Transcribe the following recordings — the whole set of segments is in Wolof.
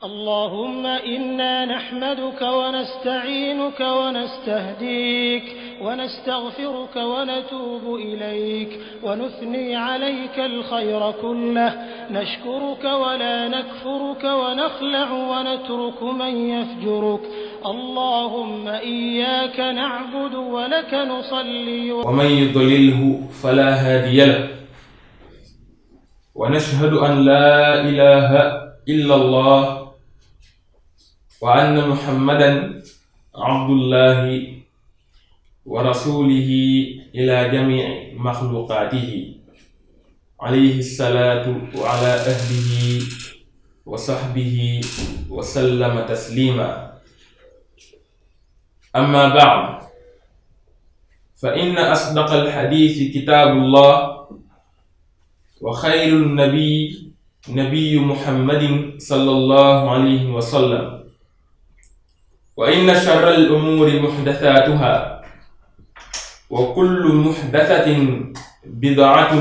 اللهم إنا نحمدك ونستعينك ونستهديك ونستغفرك ونتوب إليك ونثني عليك الخير كله، نشكرك ولا نكفرك ونخلع ونترك من يفجرك. اللهم إياك نعبد ولك نصلي ومن يضلله فلا هادي له، ونشهد أن لا إله إلا الله وأن محمدا عبد الله ورسوله إلى جميع مخلوقاته عليه الصلاة وعلى أهله وصحبه وسلم تسليما. أما بعد، فإن أصدق الحديث كتاب الله، وخير النبي نبي محمد صلى الله عليه وسلم، وإن شر الأمور محدثاتها، وكل محدثة بدعة،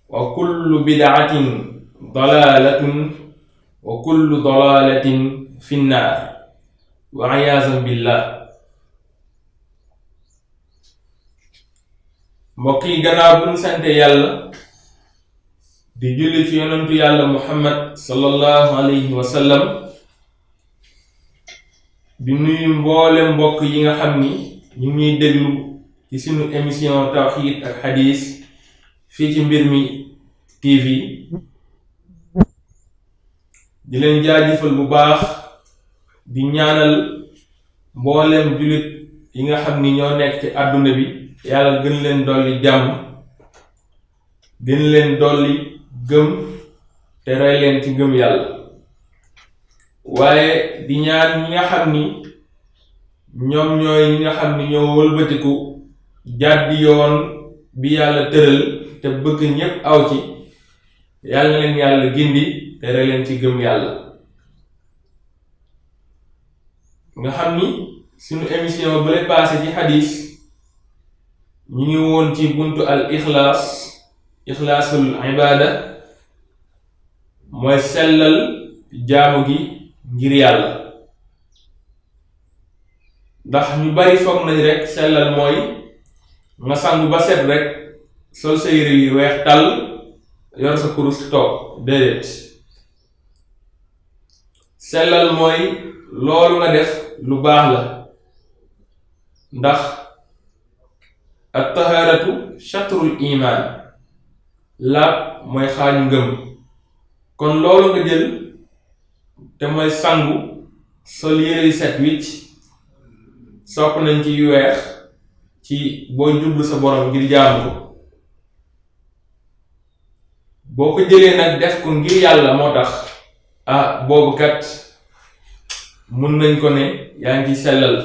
وكل بدعة ضلالة، وكل ضلالة في النار وعياذا بالله. mbokk yi, gannaaw bu ñu sante yàlla di julli ci yonentu yàlla muhammad sallallahu alayhi wa sallam, di nuyu mboole mbokk yi nga xam ni ñu ñuy déglu ci sunu émission tawxiid ak xadiis fii ci Mbirmi TV, di leen jaajëfal bu baax, di ñaanal mbooleem jullit yi nga xam ni ñoo nekk ci àdduna bi, yàlla gën leen dolli jàmm, gën leen dolli gëm te rey leen ci gëm yàlla. waaye di ñaan ñi nga xam ni ñoom ñooy ñi nga xam ni ñoo wëlbatiku jàddi yoon bi yàlla tëral te bëgg ñépp aw ci, yàlla leen yàlla gindi te rey leen ci gëm yàlla. nga xam ni suñu émission bu lay passé ci xadiis ñu ngi woon ci buntu al ixlaasul ibaada, mooy sellal jaamu gi ngir yàlla. ndax ñu bari foog nañ rek sellal mooy nga sangu ba set rek sol sa yére yu weex tàll yor sa kurus toog. déedéet, sellal mooy loolu nga def lu baax la, ndax at-taharatu shatrul iman, laab mooy xaaju ngëm. kon loolu nga jël te mooy sangu, sol yére yu set wicc, sopp nañ ci yu weex ci boo jublu sa borom ngir jaamu ko. boo ko jëlee nag def ko ngir yàlla moo tax, boobu kat mun nañ ko ne yaa ngi sellal.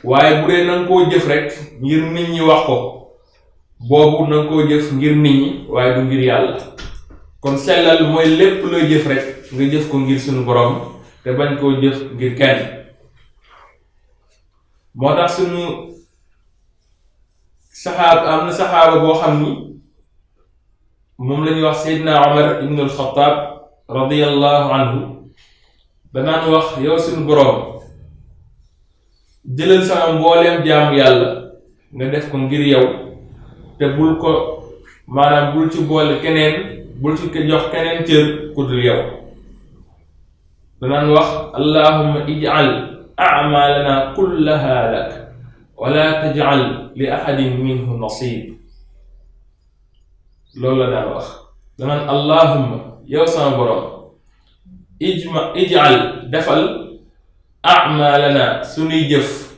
waaye bu dee nanga koo jëf rek ngir nit ñi wax ko, boobu nanga koo jëf ngir nit ñi waaye du ngir yàlla. kon sellal mooy lépp looy jëf rek nga jëf ko ngir sunu borom te bañ koo jëf ngir kenn. moo tax sunu am na saxaaba boo xam ni moom la ñuy wax Seydina Omar ibn al-Khattab radiyallahu anhu, danaan wax, yow sunu borom, jëlal sama mbooleem jaamu yàlla nga def ko ngir yow te bul ci boole keneen, bul ci jox keneen cër ku dul yow. danaan wax, allahumma ij'al a'malana kullaha lak wala taj'al li ahadin minhu nasib. loolu la daan wax. danaan allahumma, yow sama borom, ij'al defal a'malana sunuy jëf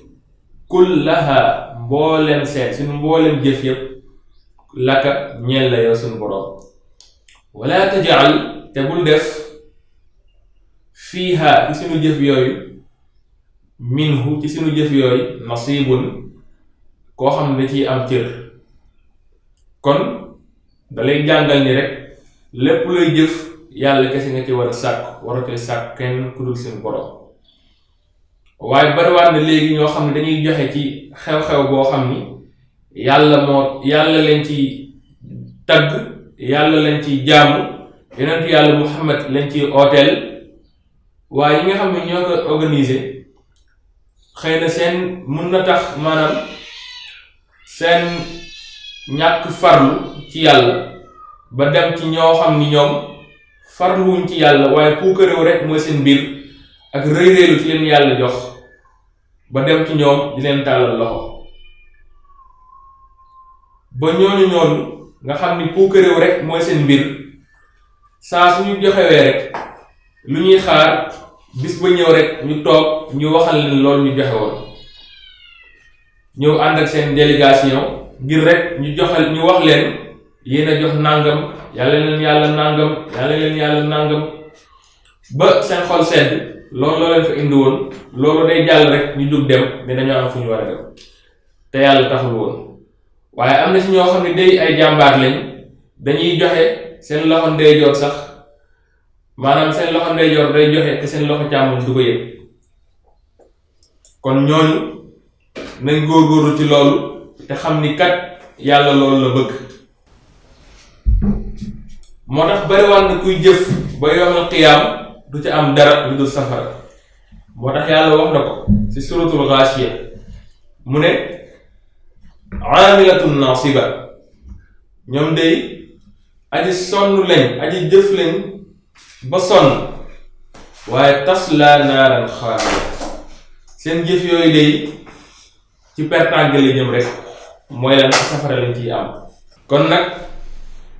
kullaha mboolem seen, sunu mboolem jëf yépp, laka ñeel la yow sunu borom. wala taj'al, te bul def fiiha ci sunu jëf yooyu, minhu ci sunu jëf yooyu, nasibun koo xam ne da ciy am cër. kon dalay jàngal ni rek lépp looy jëf yàlla kese nga ci war a sàkk, war a koy sàkk kenn ku dul seen borom. waaye bariwaat na léegi ñoo xam ne dañuy joxe ci xew-xew boo xam ni yàlla leen ci tagg, yàlla leen ci jaamu, yonentu yàlla Muhammad lañ ciy ooteel, waaye yi nga xam ne ñoo ko organiser xëy na seen mun na tax maanaam seen ñàkk farlu ci yàlla ba dem ci ñoo xam ni ñoom farluwuñ ci yàlla waaye puukaréew rek mooy seen mbir ak rëy rëylu ci leen yàlla jox ba dem ci ñoom di leen tàllal loxo ba ñooñu nga xam ni puukaréew rek mooy seen mbir saa suñu joxewee rek lu ñuy xaar bis ba ñëw rek ñu toog ñu waxal leen loolu ñu joxe woon ñëw ànd ak seen délégation ngir rek ñu wax leen yéen a jox nangam yàlla leen yàlla nangam ba seen xol sedd loolu loo leen fa indi woon loolu day jàll rek ñu jóg dem ne dañoo am fu ñu war a dem te yàlla taxul woon waaye am na ci ñoo xam ne day ay jàmbaar lañ dañuy joxe seen loxo ndeyjoor sax maanaam seen loxo ndeyjoor day joxe te seen loxo càmmoñ du ko yëg kon ñooñu nañ góorgóorlu ci loolu te xam ni kat yàlla loolu la bëgg moo tax bariwaan na kuy jëf ba yawmal qiyaam du ci am dara lu dul safara moo tax yàlla wax na ko ci suratul Ghaashiya mu ne aamilatun naasiba ñoom day aji sonn lañ aji jëf lañ ba sonn waaye tasla naaran xaamiya seen jëf yooyu day ci pertange la jëm rek mooy lan safara lañ ciy am kon nag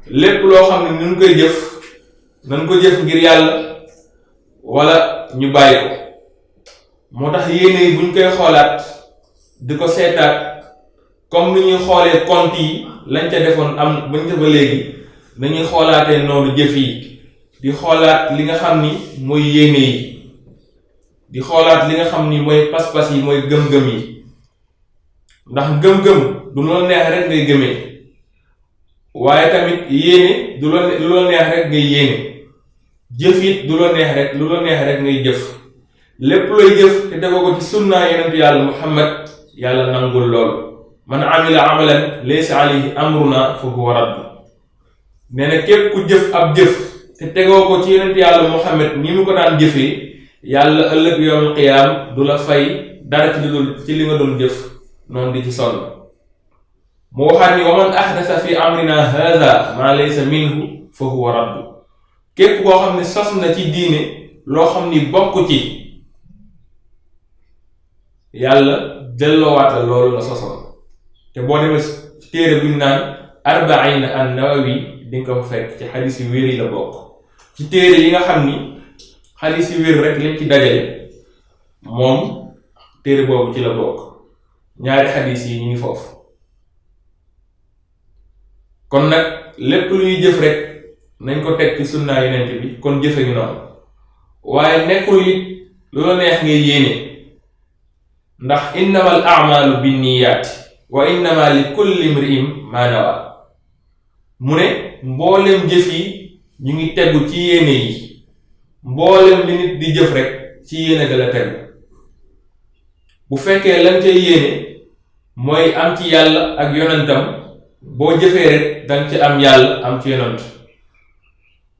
lépp loo xam ne ñu koy jëf nañ ko jëf ngir yàlla wala ñu bàyyi ko moo tax yéene yi buñ koy xoolaat di ko seetaat comme ni ñuy xoolee compte yi lañ ca defoon am bañ ca ba léegi nañuy xoolaatee noonu jëf yi di xoolaat li nga xam ni mooy yéene yi di xoolaat li nga xam ni mooy pas-pas yi mooy gëm-gëm yi ndax gëm-gëm du loo neex rek ngay gëmee waaye tamit yéene du loo neex rek ngay yéene jëf it du loo neex rek ngay jëf lépp looy jëf te tegoo ko ci sunnaa yonentu yàlla Muhammad yàlla nangul lool man amila amalan laysa alayhi amruna fa huwa radd nee na képp ku jëf ab jëf te tegoo ko ci yonentu yàlla Muhammad ni mu ko daan jëfee yàlla ëllëg yawmal qiyaam du la fay dara ci li nga doon jëf noonu di ci sonn mu waxaat ni wa man ahdasa fi amrina hadha ma laysa minhu fa huwa radd képp koo xam ne sos na ci diine loo xam ni bokk ci yàlla delloowaat la loolu nga sosoon te boo demee ci téere bu ñu naan arbain an-Nawawi di nga ko fekk ci xadis yu wér yi la bokk ci téere yi nga xam ni xadis yu wér rek lañ ci dajale moom téere boobu ci la bokk ñaari xadis yi ñu ngi foofu kon nag lépp lu ñuy jëf rek nañ ko teg ci sunnaa yonent bi kon jëfe ñu noonu waaye nekkul it lu la neex ngay yéene ndax innamal a'maalu binniyaati wa innama li kulli imri'in ma nawa mu ne mboolem jëf yi ñu ngi tegu ci yéene yi mboolem li nit di jëf rek ci yéene ga la tegu bu fekkee lañ ca yéene mooy am ci yàlla ak yonentam boo jëfee rek danga ci am yàlla am ci yonent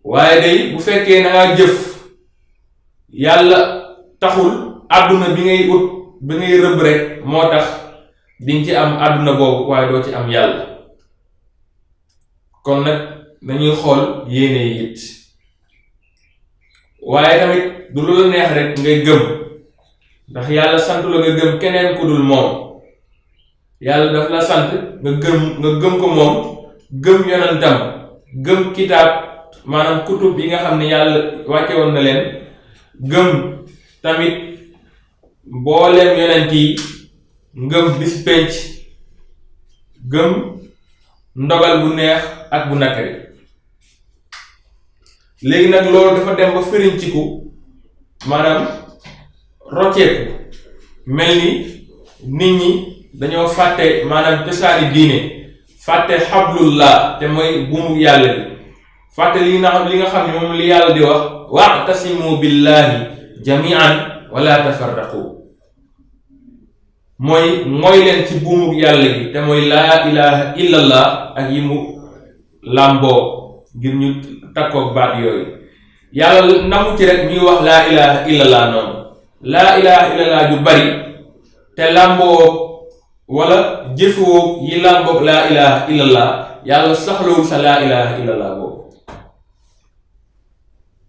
waaye day bu fekkee na nga jëf yàlla taxul àdduna bi ngay ut bi ngay rëbb rek moo tax diñ ci am àdduna boobu waaye doo ci am yàlla kon nag nañuy xool yéene yi it waaye tamit du lu la neex rek ngay gëm ndax yàlla sant la nga gëm keneen ku dul moom yàlla daf la sant nga gëm ko moom gëm yonentam gëm kitaab maanaam kutub yi nga xam ne yàlla wàcce woon na leen gëm tamit mbooleem yonent yi ngëm bis penc gëm ndogal bu neex ak bu nakari léegi nag loolu dafa dem ba firinciku maanaam rocceeku mel ni nit ñi dañoo fàtte maanaam cosaani diine fàtte xablullah te mooy buumu yàlla bi fàtte li nga xam ne moom li yàlla di wax wa'tasimu billahi jami'an wala tafarraqu mooy leen ci buumu yàlla gi te mooy laa ilaha illallah ak yi mu làmboo ngir ñu takkook baat yooyu yàlla namu ci rek ñuy wax laa ilaha illallah noonu laa ilaha illallah ju bari te làmboo wala jëfoo yi làmboog laa ilaha illallah yàlla soxlawul sa laa ilaha illallah boobu.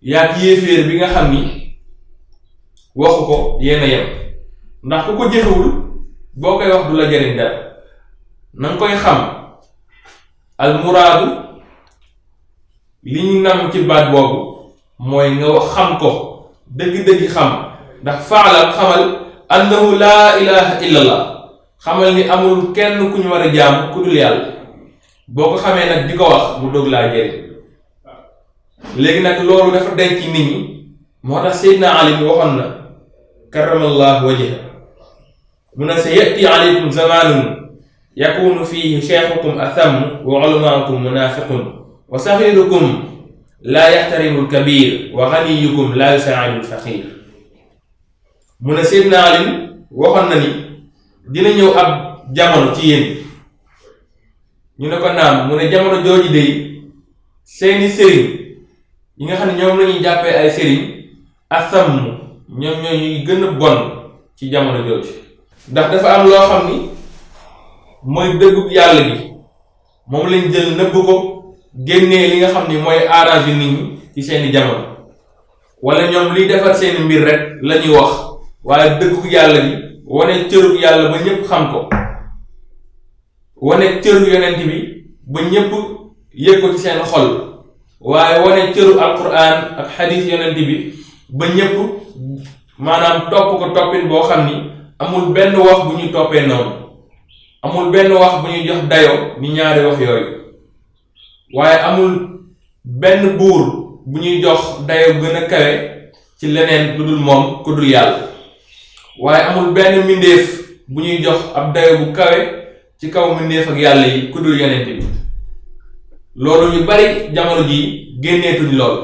yaa ki yéeféer bi nga xam ni waxu ko yéen a yem ndax ku ko jëfewul boo koy wax du la jëriñ dara. na nga koy xam al muraadu li ñu nam ci baat boobu mooy nga xam ko dëgg-dëgg xam ndax faalam xamal annahu laa ilaha illallah xamal ni amul kenn ku ñu war a jaam ku dul yàlla boo ko xamee nag di ko wax mu dog laa jëriñ. léegi nag loolu dafa denc nit ñi moo tax Seydina Ali waxoon na karamallahu wajha mu ne sa yati alaykum zamanun yakunu fihi shaykhukum atham wa ulamaukum munafiqun wa saxirukum laa yaxtarimu alkabir wa ganiyukum laa yusaacidu alfaqir. mu ne Seydina Ali waxoon na ni dina ñëw ab jamono ci yéen ñu ne ko naam mu ne jamono jooju dey seeni sëriñ yi nga xam ne ñoom lañuy jàppee ay sëriñ atham ñoom ñoo ñuy gën a bon ci jamono jooju ndax dafa am loo xam ni mooy dëggub yàlla gi moom lañ jël nëbb ko génnee li nga xam ni mooy arrangé nit ñi ci seeni jamono wala ñoom liy defar seeni mbir rek lañuy wax waaye dëggub yàlla gi wane cërub yàlla ba ñépp xam ko wane cëru yonent bi ba ñépp yëg ko ci seen xol waaye wane cëru alquran ak xadiis yonent bi ba ñépp maanaam topp ko toppin boo xam ni amul benn wax bu ñuy toppee noonu amul benn wax bu ñuy jox dayoo ni ñaari wax yooyu waaye amul benn buur bu ñuy jox dayoo gën a kawe ci leneen lu dul moom ku dul yàlla waaye amul benn mbindeef bu ñuy jox ab dayoo bu kawe ci kaw mbindeef ak yàlla yi ku dul yonent bi. loolu ñu bari jamono ji génneetuñ lool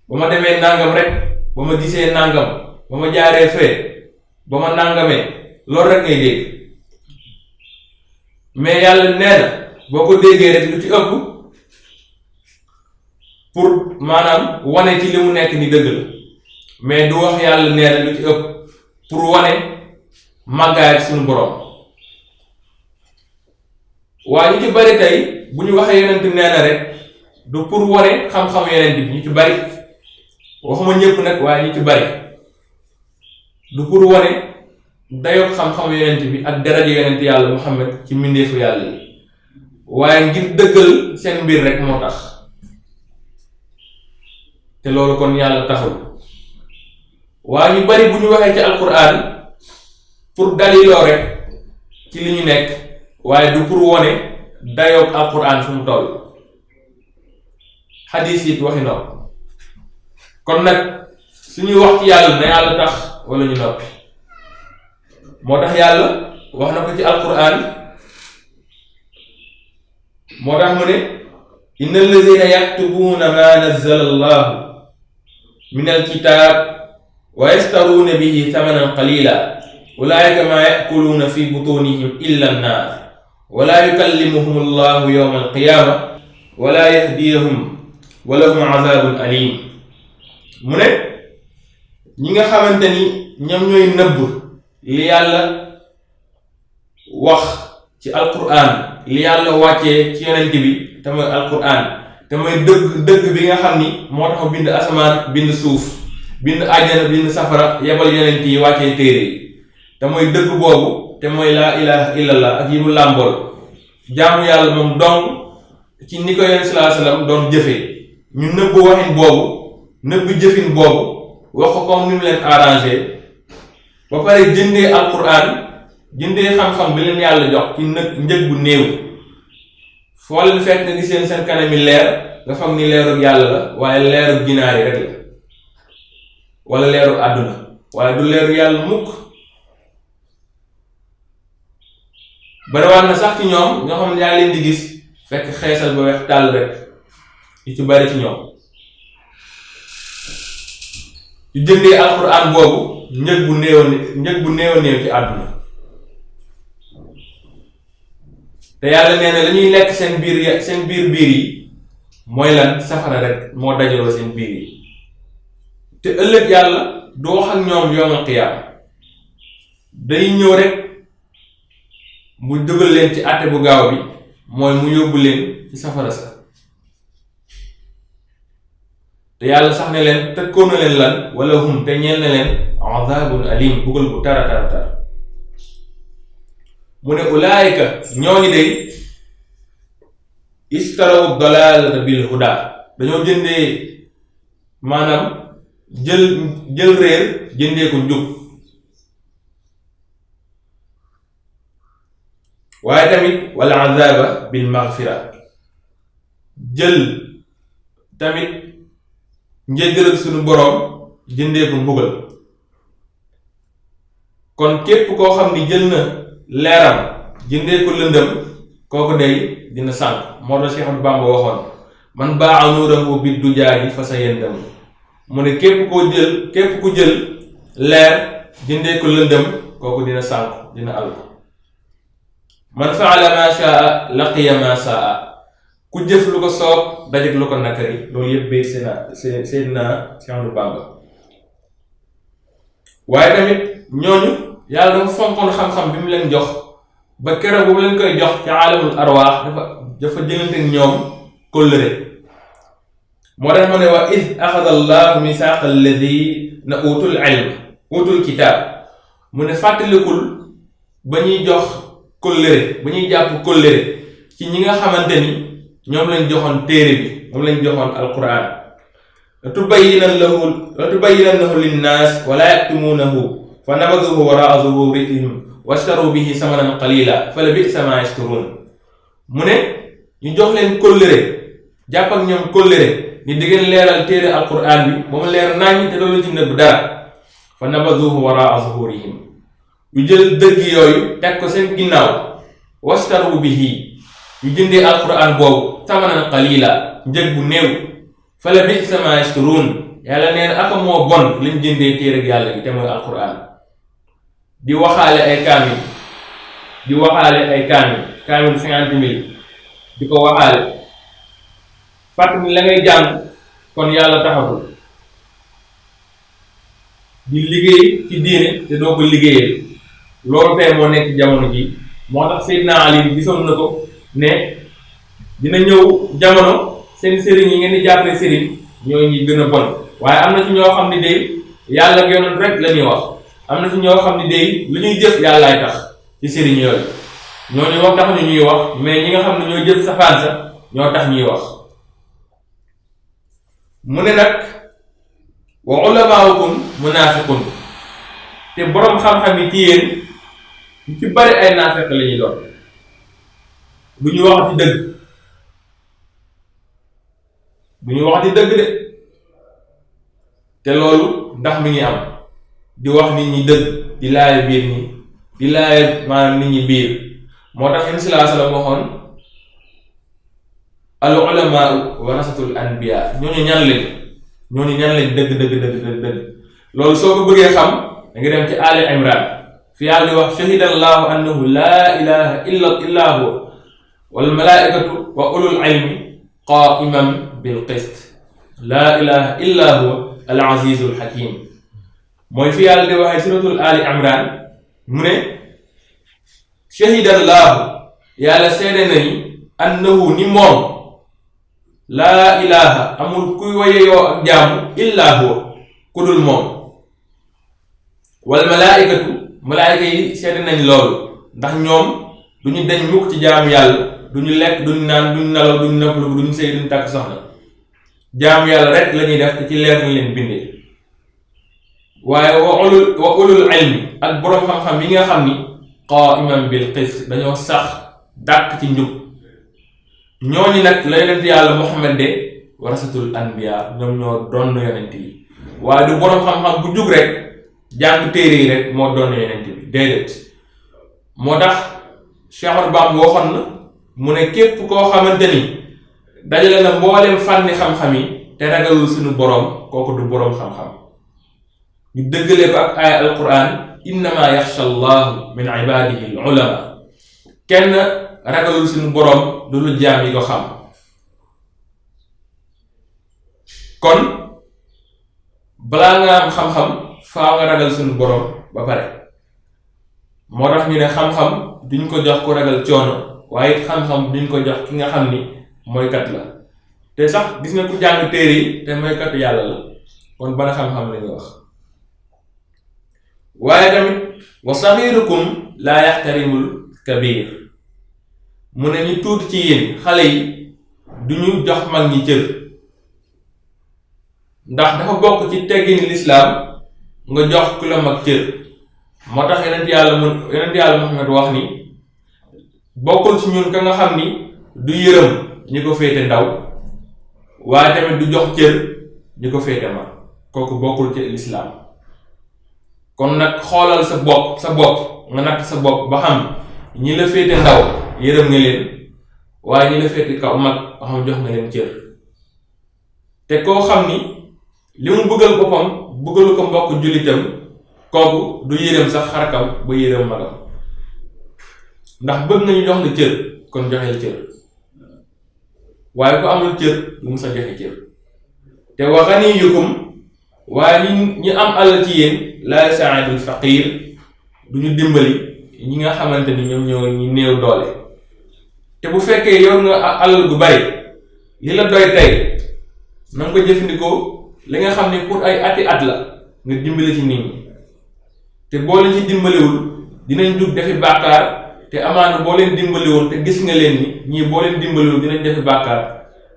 ba ma demee nangam rek ba ma gisee nangam ba ma jaaree fee ba ma nangamee loolu rek ngay dégg mais yàlla nee na boo ko déggee rek lu ci ëpp pour maanaam wane ci li mu nekk ni dëgg la mais du wax yàlla nee na lu ci ëpp pour wane màggaay ak suñu borom. waaye ñu ci bari tey bu ñu waxee yonent nee na rek du pour wane xam-xam yonent bi ñu ci bari waxuma ñëpp nag waaye ñu ci bari du pour wane dayoog xam-xam yonent bi ak daraja yonent yàlla Muhammad ci mbindeefu yàlla yi waaye ngir dëggal seen mbir rek moo tax te loolu kon yàlla taxul. waaye ñu bari bu ñu waxee ci alquran pour daliloo rek ci li ñu nekk waaye du pour wone dayoog alquran fu mu toll xadiis it waxi noppi kon nag suñuy wax ci yàlla na yàlla tax wala ñu noppi moo tax yàlla wax na ko ci alquran moo tax mu ne inna alladina yaktubuuna ma nazzala allahu min alkitab wa yastaruuna bihi thamanan qalila ulaika ma yakuluuna fi butunihim illa annaar wala yukallimuhum allahu yawma alqiyama wala yahdiyahum wa lahum azabun alim. mu ne ñi nga xamante ni ñoom ñooy nëbb li yàlla wax ci alquran li yàlla wàccee ci yonent bi te mooy alquran te mooy dëgg bi nga xam ni moo tax bind asamaan bind suuf bind àjjana bind safara yebal yonent yi wàccee téere yi te mooy dëgg boobu te mooy laa ilaha illallah ak yi mu làmbool jaamu yàlla moom dong ci ni ko yonent sallallahu alayhi wasallam doon jëfee ñu nëbb waxin boobu nëbb jëfin boobu wax ko comme ni mu leen arrangé ba pare jëndee alquran jëndee xam-xam bi leen yàlla jox ci njëg bu néew foo leen fekk nga gis seen kanami leer nga foog ni leerug yàlla la waaye leerug ginaar yi rek la wala leerug àdduna waaye du leerug yàlla mukk. bariwaat na sax ci ñoom ñoo xam ne yaa leen di gis fekk xeesal ba weex tàll rek yu ci bari ci ñoom yu jëndee alquran boobu njëg bu néew néew ci àdduna te yàlla nee na lañuy lekk seen biir yi mooy lan safara rek moo dajaloo seen biir yi te ëllëg yàlla du wax ak ñoom yawmal qiyaam day ñëw rek mu dugal leen ci àtte bu gaaw bi mooy mu yóbbu leen ci safara sa te yàlla sax ne leen tëkkoon na leen lan wala hum te ñeel na leen azabun alim bugal bu tara tara tar mu ne ulaayika ñooñu day istaraw dalalata bil huda dañoo jëndee maanaam jël réer jëndee ko njub waaye tamit wala azaba bil maghfira jël tamit njéggal suñu boroom jëndee ko mbugal kon képp koo xam ni jël na leeram jëndee ko lëndëm kooku day dina sànq moo tax Cheikh Ahmadou Bamba waxoon man baa nuurahu bi dujaaji fa sa yendam mu ne képp ku jël leer jëndee ko lëndëm kooku dina sànq dina alko man faala ma shaa laqiya ma saa ku jëf lu ko soob dajeg lu ko nakari loolu yëpp biir Seydina Cheikh Ahmadou Bamba waaye tamit ñooñu yàlla dafa fonkoon xam-xam bi mu leen jox ba keroog bu mu leen koy jox ci aalamul arwaax dafa jëlante ak ñoom kóllëre moo tax mu ne wa id axada allahu misaaqa alladina utul kitaab mu ne fàttalikul ba ñuy jox kóllëre ba ñuy jàpp kóllëre ci ñi nga xamante ni ñoom lañ joxoon téere bi moom lañ joxoon alquran la tubayyinannahu linnaas wala yaktumuunahu fa nabaduhu waraa zuhurihim washtaru bihi samanan qalila fa la bi'sa ma yashtarun mu ne ñu jox leen kóllëre jàpp ak ñoom kóllëre ni di ngeen leeral téere alquran bi ba mu leer naññ te doon ci nëbb dara fa nabaduhu waraa zuhurihim yu jël dëgg yooyu teg ko seen ginnaaw washtaru bihi yu jëndee alquran boobu samanan qalila njëg bu néew fa la bi'sa ma yashtarun yàlla nee na aka moo bon lañ jëndee téere ak yàlla gi te mooy alquran di waxaale ay kaamil kaamil 50,000 di ko waxaale fàtt ni la ngay jàng kon yàlla taxatul di liggéey ci diine te doo ko liggéeyee loolu tey moo nekk jamono ji moo tax Seydina Ali gisoon na ko ne dina ñëw jamono seen sëriñ yi ngeen di jàppee sëriñ ñoo ñi gën a bon waaye am na ci ñoo xam ne day yàlla ak yonent rek la ñuy wax am na ci ñoo xam ne day lu ñuy jëf yàllaay tax ci sëriñ yooyu ñooñu wax tax ñu ñuy wax mais ñi nga xam ne ñoo jëf safaan sa ñoo tax ñuy wax mu ne nag wa ulamaa'ukum munaafiqun te boroom xam-xam yi ci yéen ñu ci bari ay naafeq la ñuy doon bu ñu wax ci dëgg de te loolu ndax mi ngi am di wax nit ñi dëgg di laaya biir ñi di laaya maanaam nit ñi biir moo tax in sallallahu alayhi wa sallam waxoon al ulamaa'u warasatul anbiya ñooñu ñan lañ dëgg loolu soo ko bëggee xam da nga dem ci Ali Imran fi yàlla di wax shahida allahu annahu laa ilaha illa huwa wal malaa'ikatu wa ulul ilmi qaa'iman bil qist laa ilaha illa huwa al azizul hakim mooy fi yàlla di waxee suratul Ali Imran mu ne shahida allahu yàlla seede na ni annahu ni moom laa ilaha amul kuy wayeyoo ak jaamu illa huwa ku dul moom wal malaayika yi seede nañ loolu ndax ñoom duñu deñ mukk ci jaamu yàlla duñu lekk duñu naan duñu nelaw duñu noppalu duñu sëy duñu tàkk soxna jaamu yàlla rek lañuy def te ci leer lañ leen bindee waaye wa ulul ilmi ak boroom xam-xam yi nga xam ni qa'iman bil qist dañoo sax dàkk ci njub ñooñu nag la yonent yàlla Muhammad de warasatul anbiya ñoom ñoo doon yonent yi waaye du boroom xam-xam bu jug rek jàng téere yi rek moo doon yonent bi déedéet moo tax Cheikh Ahmadou Bamba waxoon na mu ne képp koo xamante ni dajale na mbooleem fànni xam-xam yi te ragalul suñu boroom kooku du boroom xam-xam ñu dëggalee ko ak aaya alquran innama yaxsha allahu min ibadihi al ulama kenn ragalul suñu boroom du lu jaam yi ko xam kon balaa nga am xam-xam faa nga ragal suñu boroom ba pare. moo tax ñu ne xam-xam duñ ko jox ku ragal coono waaye xam-xam duñ ko jox ki nga xam ni mooy kat la te sax gis nga ku jàng téere yi te mooy katu yàlla la kon bana xam-xam la ñuy wax. waaye tamit wa saxiirukum laa yaxtarimul kabir mu ne ñu tuuti ci yéen xale yi duñu jox mag ñi cër ndax dafa bokk ci teggini lislaam nga jox ku la mag cër. moo tax yonent yàlla Muhammad wax ni bokkul ci ñun ka nga xam ni du yërëm ñi ko féete ndaw waaye tamit du jox cër ñi ko féete mag kooku bokkul ci lislaam. kon nag xoolal sa bopp nga natt sa bopp ba xam ñi la féete ndaw yërëm nga leen waaye ñi la féete kaw mag ba xam jox nga leen cër. te koo xam ni li mu bëggal boppam bëggalu ko mbokk jullitam kooku du yërëm sax xarkam ba yërëm magam ndax bëgg nañu jox la cër kon joxeel cër waaye ku amul cër du mu sa joxe cër. te wa ganiyukum waaye ñi am alal ci yéen laa yasaa'idul faqiir du ñu dimbali ñi nga xamante ni ñoom ñoo ñi néew doole. te bu fekkee yor nga alal gu bari li la doy tey na nga ko jëfandikoo li nga xam ne pour ay ati at la nga dimbali ci nit ñi. te boo leen ci dimbaliwul dinañ dugg defi bàkkaar te amaana boo leen dimbaliwoon te gis nga leen ni ñii boo leen dimbaliwul dinañ defi bàkkaar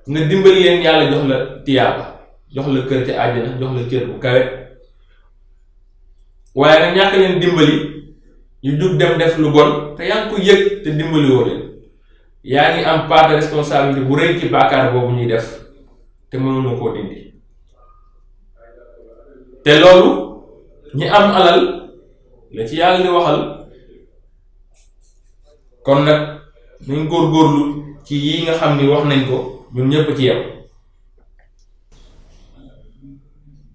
nga dimbali leen yàlla jox la tiyaaba jox la kër ci àjjana jox la cër bu kawe. waaye nag ñàkk leen dimbali ñu jug dem def lu bon te yaa ngi ko yëg te dimbaliwoo leen yaa ngi am part de responsabilité bu rëy ci bàkkaar boobu ñuy def te mënuloo koo dindi. te loolu ñi am alal la ci yàlla di waxal. kon nag nañ góorgóorlu ci yi nga xam ni wax nañ ko ñun ñëpp ci yow.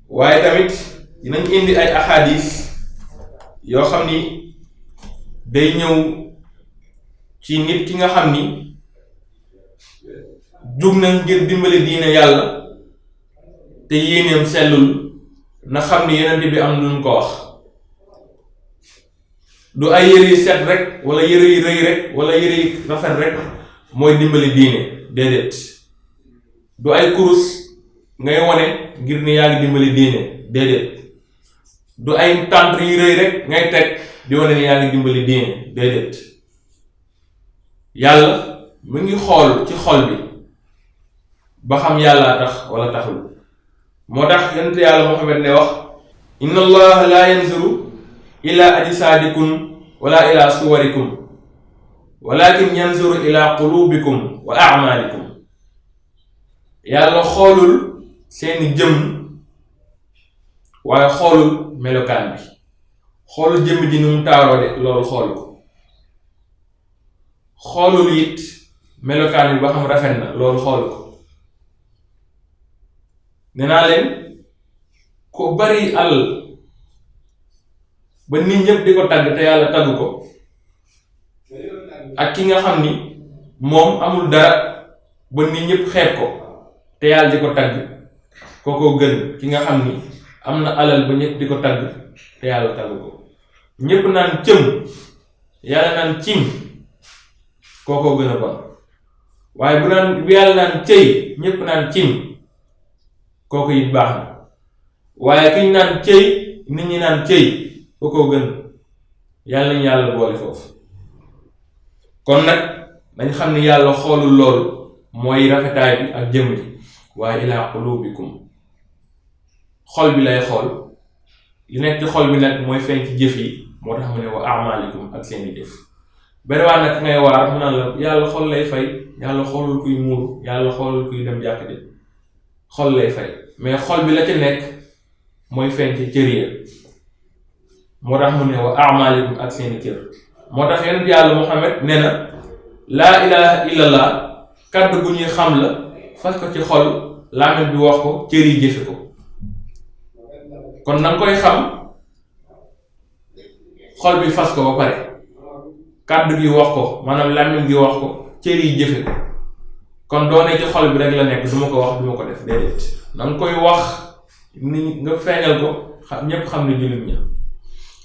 waaye tamit dinañ indi ay ahadis yoo xam ni day ñëw ci nit ki nga xam ni jug na ngir dimbali diine yàlla te yéeneem sellul na xam ni yeneen bi am lu ñu ko wax. du ay yëre yu set rek wala yëre yu rëy rek wala yëre yu rafet rek mooy dimbali diine déedéet. du ay kurus ngay wone ngir ni yaa ngi dimbali diine déedéet. du ay tànt yu rëy rek ngay teg di wone ni yaa ngi dimbali diine déedéet. yàlla mu ngi xool ci xol bi ba xam yàllaa tax wala taxul. moo tax yonent yàlla Muhammad ne wax inna allaha la yanzuru ila ajsaadikum wala ila suwarikum walakin yanzuru ila qulubikum wa a'malikum. yàlla xoolul seeni jëm waaye xoolul melokaan bi xoolul jëmm ji nu mu taaroo de loolu xoolu ko. xoolul it melokaan bi ba xam rafet na loolu xoolu ko. nee naa leen ko bari alal ba nit ñëpp di ko tagg te yàlla tagg ko ak ki nga xam ni moom amul dara ba nit ñëpp xeeb ko te yàlla di ko tagg kookoo gën ki nga xam ni am na alal ba ñëpp di ko tagg te yàlla tagg ko. ñëpp naan cëm yàlla naan cim kookoo gën a bon waaye bu yàlla naan cëy ñëpp naan cim kooku it baax na waaye ki ñu naan cëy nit ñi naan cëy kookoo gën. yàlla nañu yàlla boole foofu. kon nag dañ xam ni yàlla xoolul loolu mooy rafetaay bi ak jëm ji waaye ilaa qulubikum xol bi lay xool. li nekk ci xol bi nag mooy feeñ ci jëf yi moo tax mu ne wa a'malikum ak seeni jëf. bariwaan nag ngay waar mu naan la yàlla xol lay fay yàlla xoolul kuy muuru yàlla xoolul kuy dem jàkk de xol lay fay mais xol bi la ca nekk mooy feeñ ci cër ya moo tax mu ne wa a'malikum ak seeni cër. moo tax yonent yàlla Muhammad nee na laa ilaha illallah kàddu gu ñuy xam la fas ko ci xol làmmiñ bi wax ko cër yi jëfe ko. kon na nga koy xam xol bi fas ko ba pare kàddu gi wax ko maanaam làmmiñ gi wax ko cër yi jëfe ko kon doone ci xol bi rek la nekk duma ko wax duma ko def déedéet. na nga koy wax ni nga feeñal ko ñépp xam ne jullit ña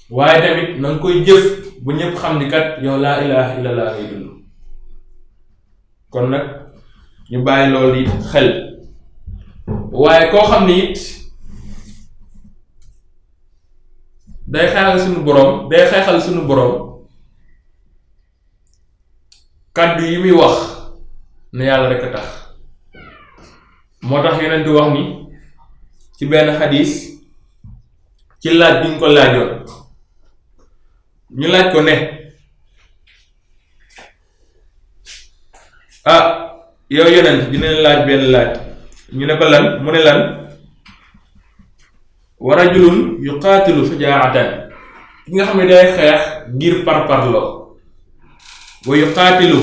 waaye tamit na nga koy jëf bu ñépp xam ni kat yow laa ilaha illallah ngay dund. kon nag ñu bàyyi loolu it xel waaye koo xam ni it day xeexal suñu boroom kàddu yi muy wax ne yàlla rekk a tax. moo tax Yonent di wax ni ci benn xadiis ci laaj bi ñu ko laajoon ñu laaj ko ne yow Yonent dinañ laaj benn laaj ñu ne ko lan mu ne lan wa rajulun yuqaatilu sujaatan ki nga xam ne day xeex ngir parparloo wa yuqaatilu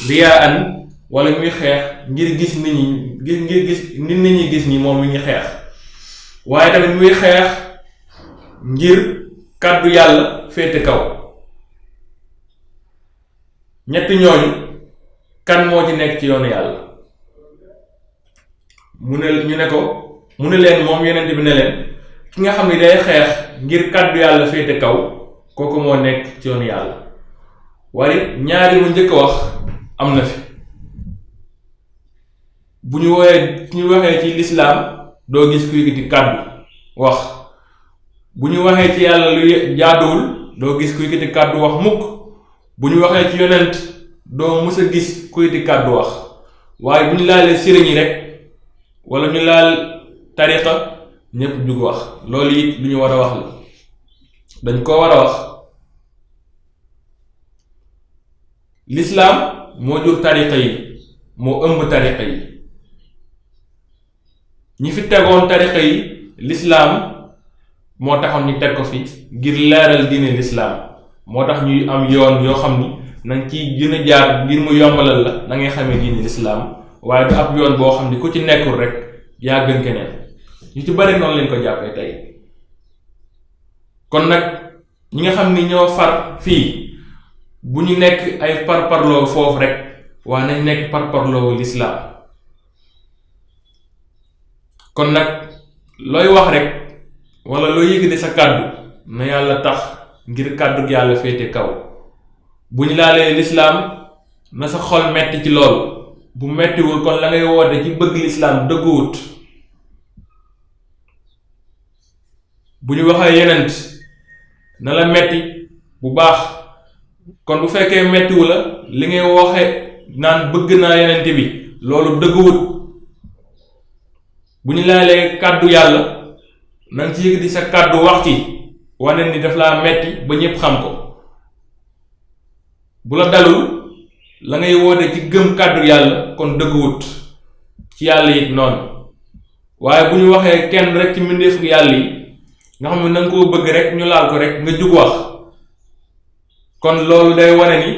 riyaan wala muy xeex ngir gis nit ñi gis ni moom mi ngi xeex waaye tamit muy xeex ngir kàddu yàlla féete kaw ñetti ñooñu kan moo ci nekk ci yoonu yàlla mu ne leen moom Yonent bi ne leen ki nga xam ne day xeex ngir kàddu yàlla féete kaw kooku moo nekk ci yoonu yàlla waaye ñaari mu njëkk wax am na fi bu ñu waxee ci lislaam doo gis ku yëkkati kàddu wax bu ñu waxee ci yàlla lu jaaduwul doo gis ku yëkkati kàddu wax mukk bu ñu waxee ci Yonent doo mës a gis ku yëkkati kàddu wax waaye bu ñu laalee sëriñ yi rek wala ñu laal tariqa ñépp jug wax loolu it lu ñu war a wax la dañ koo war a wax. lislaam moo jur tariqa yi moo ëmb tariqa yi ñi fi tegoon tariqa yi lislaam moo taxoon ñu teg ko fi ngir leeral diine lislaam moo tax ñuy am yoon yoo xam ni nañ ci gën a jaar ngir mu yombalal la na ngay xamee diine lislaam waaye du ab yoon boo xam ni ku ci nekkul rek yaa gën keneen ñu ci bari noonu lañ ko jàppee tey. kon nag ñi nga xam ni ñoo far fii bu ñu nekk ay parparloo foofu rek waaye nañ nekk parparloo lislaam. kon nag looy wax rek wala loo yëgade sa kàddu na yàlla tax ngir kàddu yàlla féete kaw bu ñu laalee lislaam na sa xol metti ci loolu bu mettiwul kon la ngay woote ci bëgg lislaam dëgguwut bu ñu waxee Yonent na la metti bu baax kon bu fekkee mettiwu la li ngay waxe naan bëgg naa Yonent bi loolu dëgguwut bu ñu laalee kàddu yàlla nanga ci yëg di sa kàddu wax ci wane ni daf laa metti ba ñépp xam ko bu la dalul la ngay woote ci gëm kàddu yàlla kon dëgguwut ci yàlla it noonu waaye bu ñu waxee kenn rek ci mbindeefu yàlla yi nga xam ne na nga koo bëgg rek ñu laal ko rek nga jug wax kon loolu day wane ni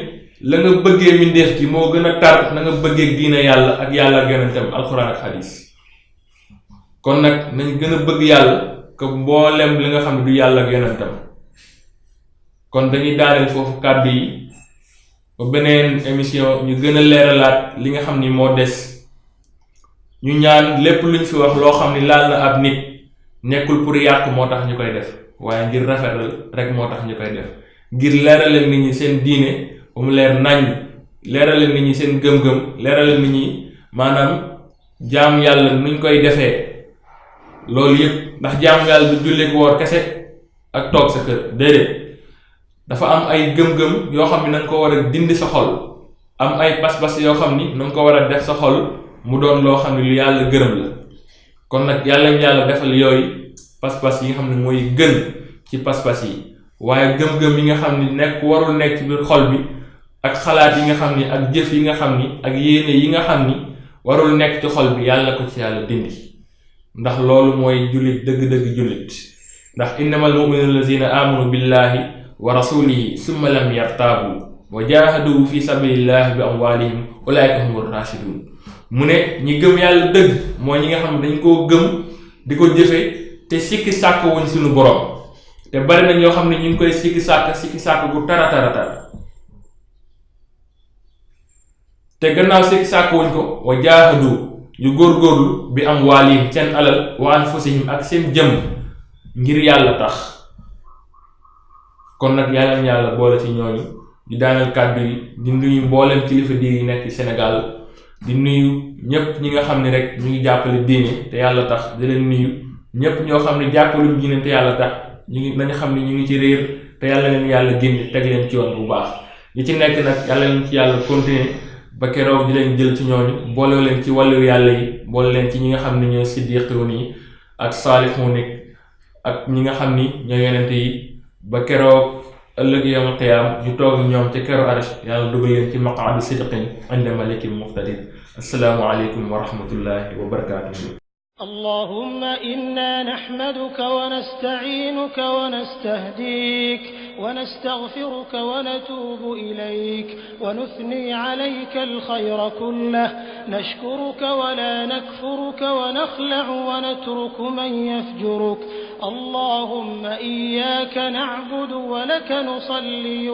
la nga bëggee mbindeef ci moo gën a tar na nga bëggee diine yàlla ak yonentam alxuraan ak xadiis kon nag nañ gën a bëgg yàlla ko mboolem li nga xam ne du yàlla ak yonentam kon dañuy daaneel foofu kàddu yi ba beneen émission ñu gën a leeralaat li nga xam ni moo des ñu ñaan lépp luñ fi wax loo xam ni laal na ab nit nekkul pour yàq moo tax ñu koy def waaye ngir rafetal rek moo tax ñu koy def ngir leeralal nit ñi seen diine ba mu leer nañ leeralal nit ñi seen gëm-gëm leeralal nit ñi maanaam jaam yàlla nuñ koy defee loolu yëpp ndax jaam yàlla du jullit woor kese ak toog sa kër déedéet dafa am ay gëm-gëm yoo xam ni nanga ko war a dindi sa xol am ay pas-pas yoo xam ni nanga ko war a def sa xol mu doon loo xam ne lu yàlla gërëm la kon nag yàlla defal yooyu pas-pas yi nga xam ne mooy gën ci pas-pas yi waaye gëm-gëm yi nga xam ni warul nekk ci biir xol bi ak xalaat yi nga xam ni ak jëf yi nga xam ni ak yéene yi nga xam ni warul nekk ci xol bi yàlla ko ci yàlla dindi ndax loolu mooy jullit dëgg-dëgg jullit ndax innamal mu'minuna allazina amanu billahi wa rasulihi summa lam yartaabu wa jahadu fi sabilillahi bi amwalihim ulaika humur rashidun mu ne ñi gëm yàlla dëgg mooy ñi nga xam ne dañ koo gëm di ko jëfe te sikki sàkk wuñ suñu borom te bari na ñoo xam ne ñu ngi koy sikki sàkk gu tara te gannaaw sikki sàkk wuñ ko wa jaahadu yu góorgóorlu bi am waalihim seen alal wa anfusihim ak seen jëm ngir yàlla tax. kon nag yàlla na yàlla boole ci ñooñu di daaneel kàddu yi di nuyu mboolem kilifa diine yi nekk ci Sénégal di nuyu ñépp ñi nga xam ne rek ñu ngi jàppale diine te yàlla tax di leen nuyu ñépp ñoo xam ne jàppaluñ diine te yàlla tax nañu xam ne ñu ngi ci réer te yàlla leen yàlla génne teg leen ci yoon bu baax ñi ci nekk nag yàlla leen ci yàlla continuer ba keroog di leen jël ci ñooñu boole leen ci wàllu yàlla yi boole leen ci ñi nga xam ne ñooy siddiqun yi ak saalixuun ak ñi nga xam ni ñooy yonente yi ba keroog ëllëg yawmal qiyaam ñu toog ñoom ca keroog arash yàlla dugal leen ci maqaadu sidqin inda malikin muqtadir. assalaamu aleykum wa rahmatullahi wa barakaatuhu. اللهم إنا نحمدك ونستعينك ونستهديك ونستغفرك ونتوب إليك ونثني عليك الخير كله نشكرك ولا نكفرك ونخلع ونترك من يفجرك اللهم إياك نعبد ولك نصلي